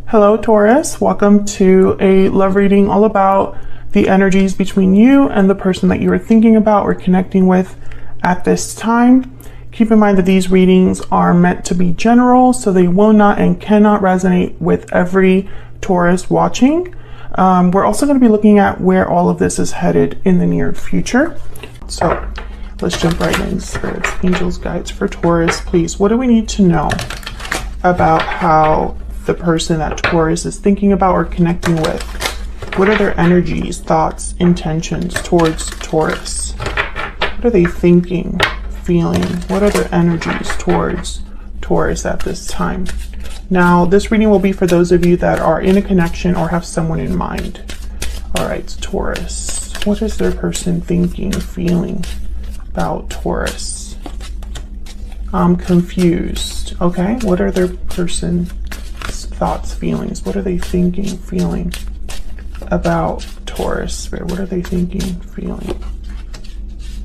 Hello, Taurus. Welcome to a love reading all about the energies between you and the person that you are thinking about or connecting with at this time. Keep in mind that these readings are meant to be general, so they will not and cannot resonate with every Taurus watching. We're also going to be looking at where all of this is headed in the near future. So let's jump right in. Spirits, angels, guides for Taurus, please. What do we need to know about how the person that Taurus is thinking about or connecting with? What are their energies, thoughts, intentions towards Taurus? What are they thinking, feeling? What are their energies towards Taurus at this time? Now, this reading will be for those of you that are in a connection or have someone in mind. All right, Taurus. What is their person thinking, feeling about Taurus? I'm confused. Okay, what are their person's thoughts, feelings? What are they thinking, feeling about Taurus? What are they thinking, feeling?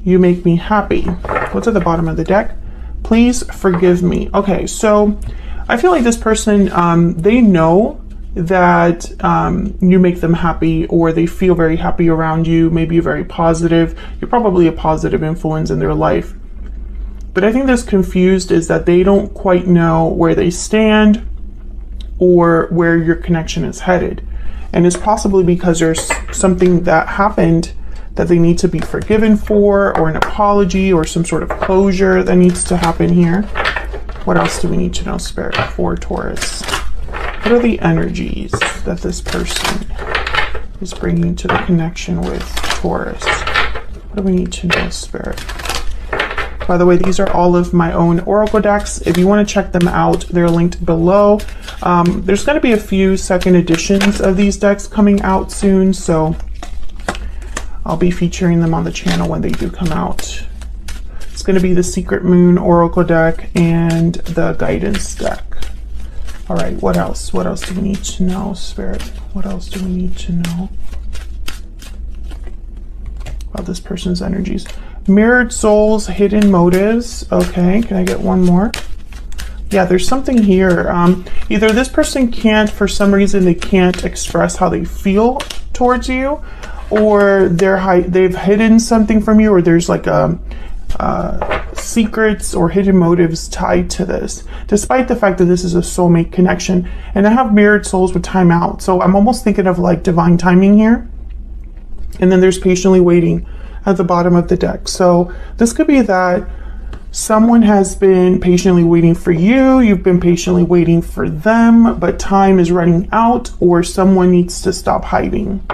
You make me happy. What's at the bottom of the deck? Please forgive me. Okay, so I feel like this person, they know that you make them happy, or they feel very happy around you. Maybe you're very positive. You're probably a positive influence in their life. But I think this confused is that they don't quite know where they stand or where your connection is headed. And it's possibly because there's something that happened that they need to be forgiven for, or an apology, or some sort of closure that needs to happen here. What else do we need to know, Spirit, for Taurus? What are the energies that this person is bringing to the connection with Taurus? What do we need to know, Spirit? By the way, these are all of my own oracle decks. If you want to check them out, they're linked below. There's going to be a few second editions of these decks coming out soon, so I'll be featuring them on the channel when they do come out. It's going to be the Secret Moon oracle deck and the guidance deck. All right, what else? What else do we need to know, Spirit? What else do we need to know about this person's energies? Mirrored souls, hidden motives. Okay, can I get one more? Yeah, there's something here. Either this person can't, for some reason, they can't express how they feel towards you, or they've hidden something from you, or there's like secrets or hidden motives tied to this, despite the fact that this is a soulmate connection. And I have mirrored souls with time out, so I'm almost thinking of like divine timing here. And then there's patiently waiting at the bottom of the deck. So this could be that someone has been patiently waiting for you, you've been patiently waiting for them, but time is running out, or someone needs to stop hiding.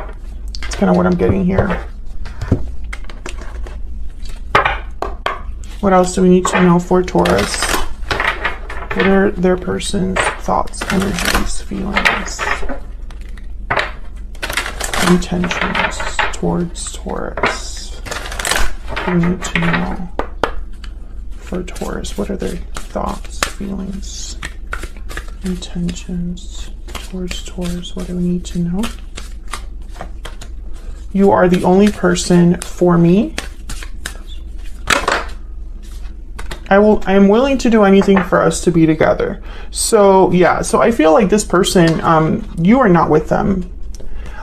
That's kind of what I'm getting here. What else do we need to know for Taurus? What are their person's thoughts, energies, feelings, intentions towards Taurus? What do we need to know for Taurus? What are their thoughts, feelings, intentions towards Taurus? What do we need to know? You are the only person for me. I am willing to do anything for us to be together. So yeah, so I feel like this person, you are not with them.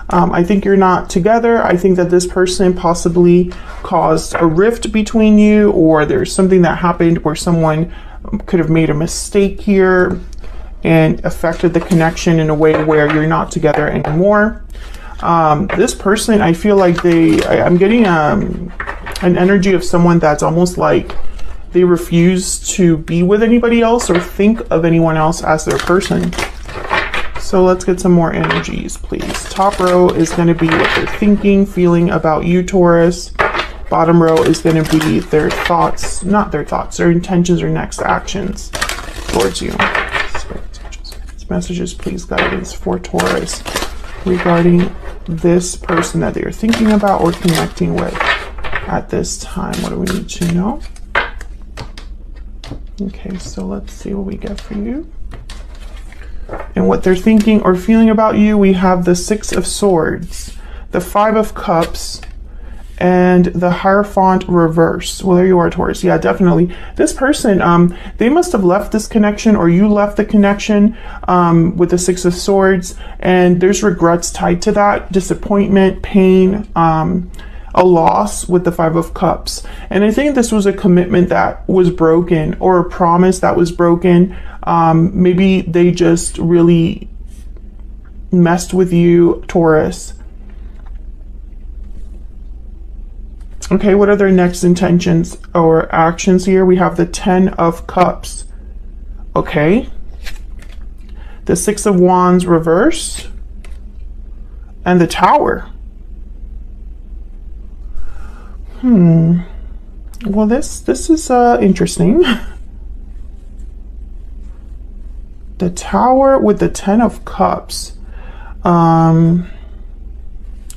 I think you're not together. I think that this person possibly caused a rift between you, or there's something that happened where someone could have made a mistake here and affected the connection in a way where you're not together anymore. This person, I feel like I'm getting an energy of someone that's almost like they refuse to be with anybody else or think of anyone else as their person. So let's get some more energies, please. Top row is going to be what they're thinking, feeling about you, Taurus. Bottom row is going to be their thoughts, not their thoughts, their intentions or next actions towards you. Messages, please, guidance for Taurus regarding this person that they are thinking about or connecting with at this time. What do we need to know? Okay, so let's see what we get for you. And what they're thinking or feeling about you, we have the Six of Swords, the Five of Cups, and the Hierophant reverse. Well, there you are, Taurus. Yeah, definitely. This person, they must have left this connection, or you left the connection with the Six of Swords, and there's regrets tied to that, disappointment, pain, a loss with the Five of Cups. And I think this was a commitment that was broken, or a promise that was broken. Maybe they just really messed with you, Taurus. Okay, what are their next intentions or actions here? We have the Ten of Cups. Okay. The Six of Wands reverse. And the Tower. Well, this is interesting. The Tower with the Ten of Cups. And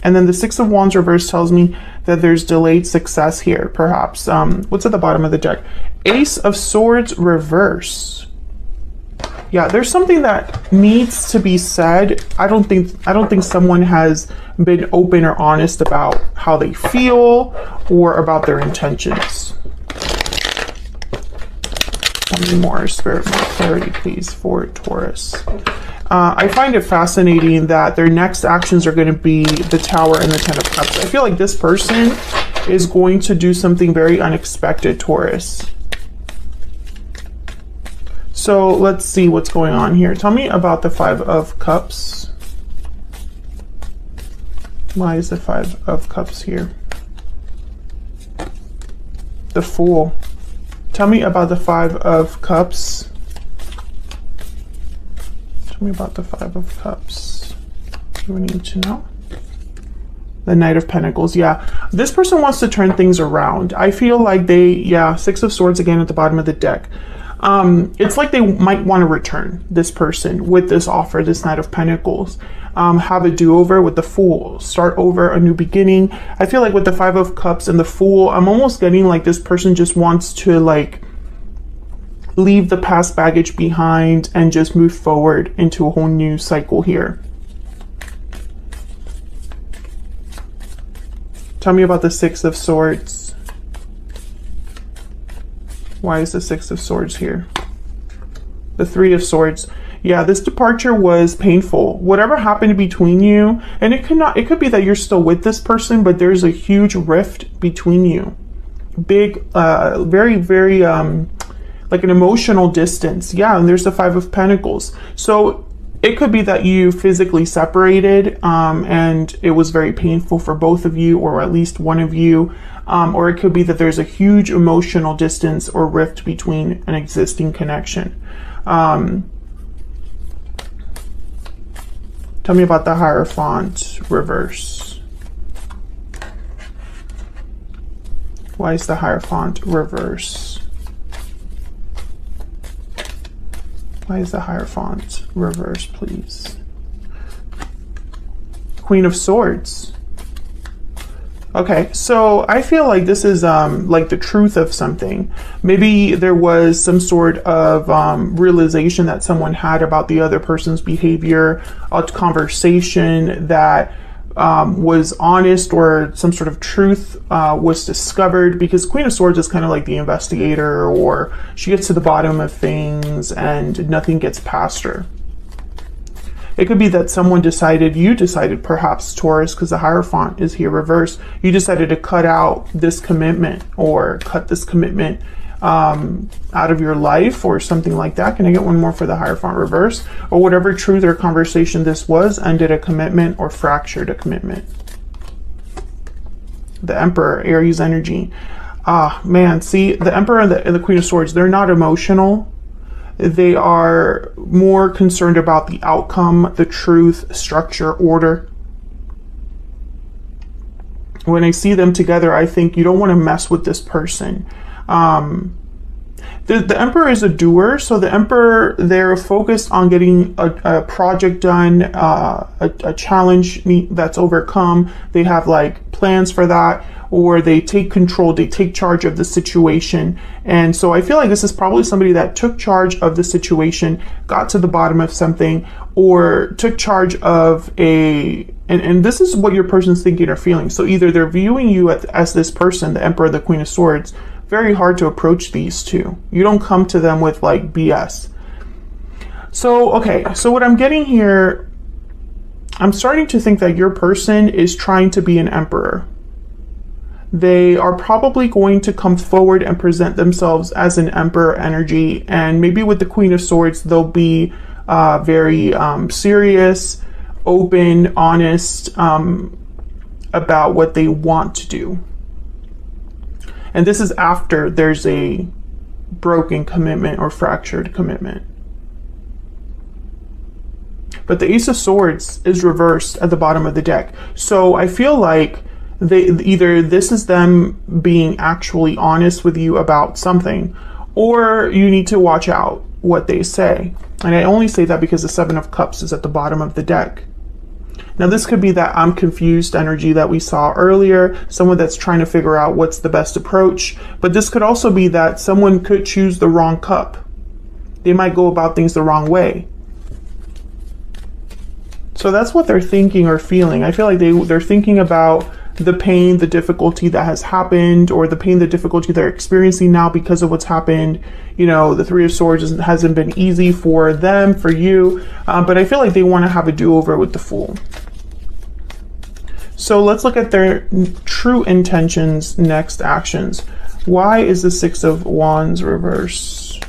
then the Six of Wands reverse tells me that there's delayed success here, perhaps. What's at the bottom of the deck? Ace of Swords reverse. Yeah, there's something that needs to be said. I don't think someone has been open or honest about how they feel or about their intentions. Tell me more, Spirit, more clarity, please, for Taurus. I find it fascinating that their next actions are going to be the Tower and the Ten of Cups. I feel like this person is going to do something very unexpected, Taurus. So let's see what's going on here. Tell me about the Five of Cups. Why is the Five of Cups here? The Fool. Tell me about the Five of Cups. Tell me about the Five of Cups. Do we need to know? The Knight of Pentacles. Yeah, this person wants to turn things around. I feel like yeah, Six of Swords again at the bottom of the deck. It's like they might want to return, this person, with this offer, this Knight of Pentacles. Have a do-over with the Fool. Start over, a new beginning. I feel like with the Five of Cups and the Fool, I'm almost getting like this person just wants to like leave the past baggage behind and just move forward into a whole new cycle here. Tell me about the Six of Swords. Why is the Six of Swords here? The Three of Swords. Yeah, this departure was painful. Whatever happened between you, and it could be that you're still with this person, but there's a huge rift between you. Big, very, very, like an emotional distance. Yeah, and there's the Five of Pentacles. So it could be that you physically separated, and it was very painful for both of you, or at least one of you. Or it could be that there's a huge emotional distance or rift between an existing connection. Tell me about the Hierophant reverse. Why is the Hierophant reverse? Why is the Hierophant reverse, please? Queen of Swords. Okay, so I feel like this is like the truth of something. Maybe there was some sort of realization that someone had about the other person's behavior, a conversation that was honest, or some sort of truth was discovered, because Queen of Swords is kind of like the investigator, or she gets to the bottom of things and nothing gets past her. It could be that someone decided, you decided perhaps, Taurus, because the Hierophant is here reverse, you decided to cut out this commitment, or cut this commitment out of your life, or something like that. Can I get one more for the Hierophant reverse? Or whatever truth or conversation this was, ended a commitment or fractured a commitment. The Emperor, Aries energy. Ah, man, see, the Emperor and the Queen of Swords, they're not emotional. They are more concerned about the outcome, the truth, structure, order. When I see them together, I think you don't want to mess with this person. The Emperor is a doer, so the Emperor, they're focused on getting a project done, a challenge that's overcome. They have like plans for that, or they take control, they take charge of the situation. And so I feel like this is probably somebody that took charge of the situation, got to the bottom of something, or took charge of and this is what your person's thinking or feeling. So either they're viewing you as this person, the Emperor, the Queen of Swords. Very hard to approach these two. You don't come to them with like BS. So, okay, so what I'm getting here, I'm starting to think that your person is trying to be an emperor. They are probably going to come forward and present themselves as an emperor energy. And maybe with the Queen of Swords, they'll be very serious, open, honest about what they want to do. And this is after there's a broken commitment or fractured commitment. But the Ace of Swords is reversed at the bottom of the deck. So I feel like either this is them being actually honest with you about something, or you need to watch out what they say. And I only say that because the Seven of Cups is at the bottom of the deck. Now this could be that I'm confused energy that we saw earlier, someone that's trying to figure out what's the best approach. But this could also be that someone could choose the wrong cup. They might go about things the wrong way. So that's what they're thinking or feeling. I feel like they're thinking about the pain, the difficulty that has happened, or the pain, the difficulty they're experiencing now because of what's happened. You know, the Three of Swords hasn't been easy for them, for you, but I feel like they want to have a do-over with the Fool. So let's look at their true intentions, next actions. Why is the Six of Wands reverse?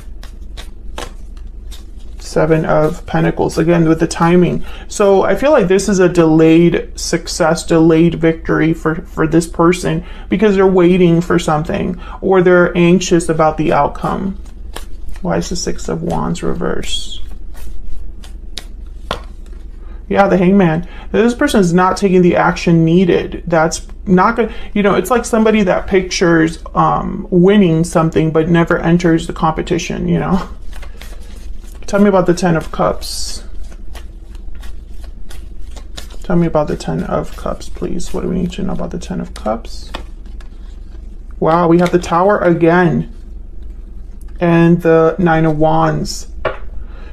Seven of Pentacles, again with the timing. So I feel like this is a delayed success, delayed victory for this person, because they're waiting for something or they're anxious about the outcome. Why is the Six of Wands reverse? Yeah, the Hangman. This person is not taking the action needed. That's not good. You know, it's like somebody that pictures winning something but never enters the competition, you know. Tell me about the Ten of Cups. Tell me about the Ten of Cups, please. What do we need to know about the Ten of Cups? Wow, we have the Tower again. And the Nine of Wands.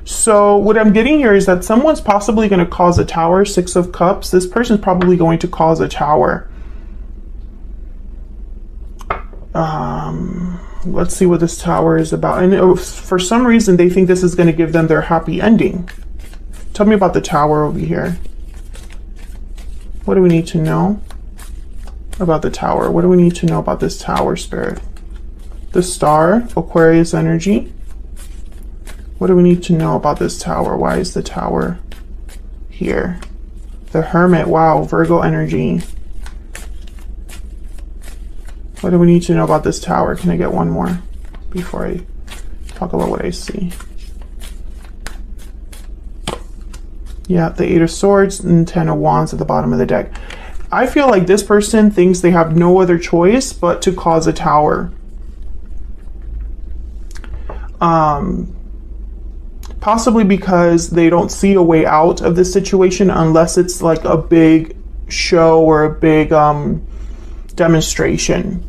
So what I'm getting here is that someone's possibly going to cause a tower. Six of Cups. This person's probably going to cause a tower. Let's see what this tower is about. And for some reason, they think this is going to give them their happy ending. Tell me about the Tower over here. What do we need to know about the Tower? What do we need to know about this Tower, Spirit? The Star, Aquarius energy. What do we need to know about this Tower? Why is the Tower here? The Hermit, wow, Virgo energy. What do we need to know about this Tower? Can I get one more before I talk about what I see? Yeah, the Eight of Swords and Ten of Wands at the bottom of the deck. I feel like this person thinks they have no other choice but to cause a tower. Possibly because they don't see a way out of this situation unless it's like a big show or a big demonstration.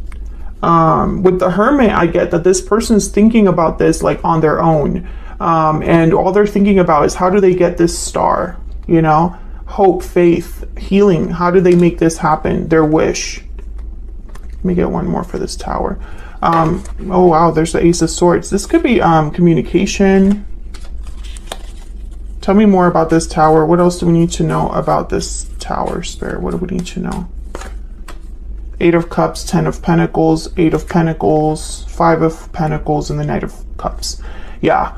With the Hermit, I get that this person's thinking about this like on their own. And all they're thinking about is how do they get this star, you know, hope, faith, healing. How do they make this happen? Their wish. Let me get one more for this Tower. Oh, wow. There's the Ace of Swords. This could be communication. Tell me more about this Tower. What else do we need to know about this Tower, Spirit? What do we need to know? Eight of Cups, Ten of Pentacles, Eight of Pentacles, Five of Pentacles, and the Knight of Cups. Yeah,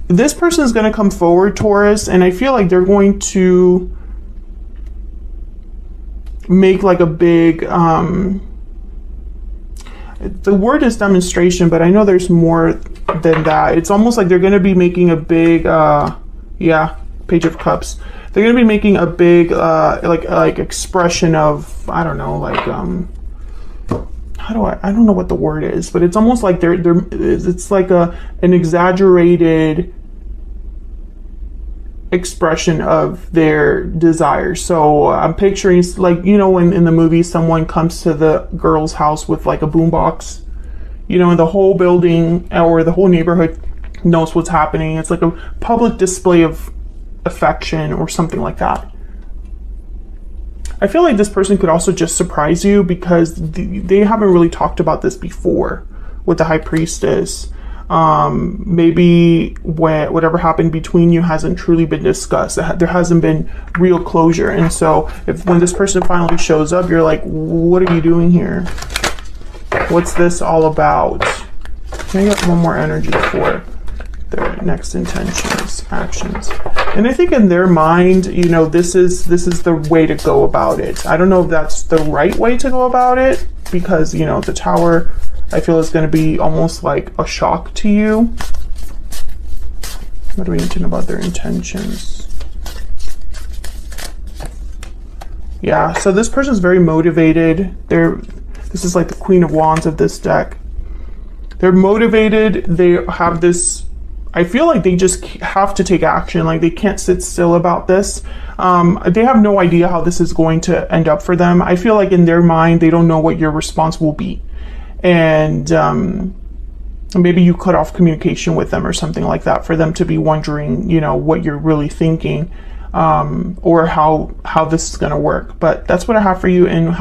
this person is going to come forward, Taurus, and I feel like they're going to make like a big, the word is demonstration, but I know there's more than that. It's almost like they're going to be making a big, yeah, Page of Cups. They're going to be making a big, like expression of, I don't know, like, I don't know what the word is, but it's almost like it's like an exaggerated expression of their desires. So I'm picturing, like, you know, when in the movie someone comes to the girl's house with like a boombox, you know, and the whole building or the whole neighborhood knows what's happening. It's like a public display of affection or something like that. I feel like this person could also just surprise you because they haven't really talked about this before with the High Priestess. Maybe whatever happened between you hasn't truly been discussed. There hasn't been real closure. And so when this person finally shows up, you're like, what are you doing here? What's this all about? Can I get one more energy for their next intentions, actions? And I think in their mind, you know, this is the way to go about it. I don't know if that's the right way to go about it because, you know, the Tower, I feel, is going to be almost like a shock to you. What do we need to know about their intentions? Yeah, so this person's very motivated. This is like the Queen of Wands of this deck. They're motivated. They have this, I feel like they just have to take action. Like they can't sit still about this. They have no idea how this is going to end up for them. I feel like in their mind, they don't know what your response will be. And maybe you cut off communication with them or something like that for them to be wondering, you know, what you're really thinking, or how this is going to work. But that's what I have for you and how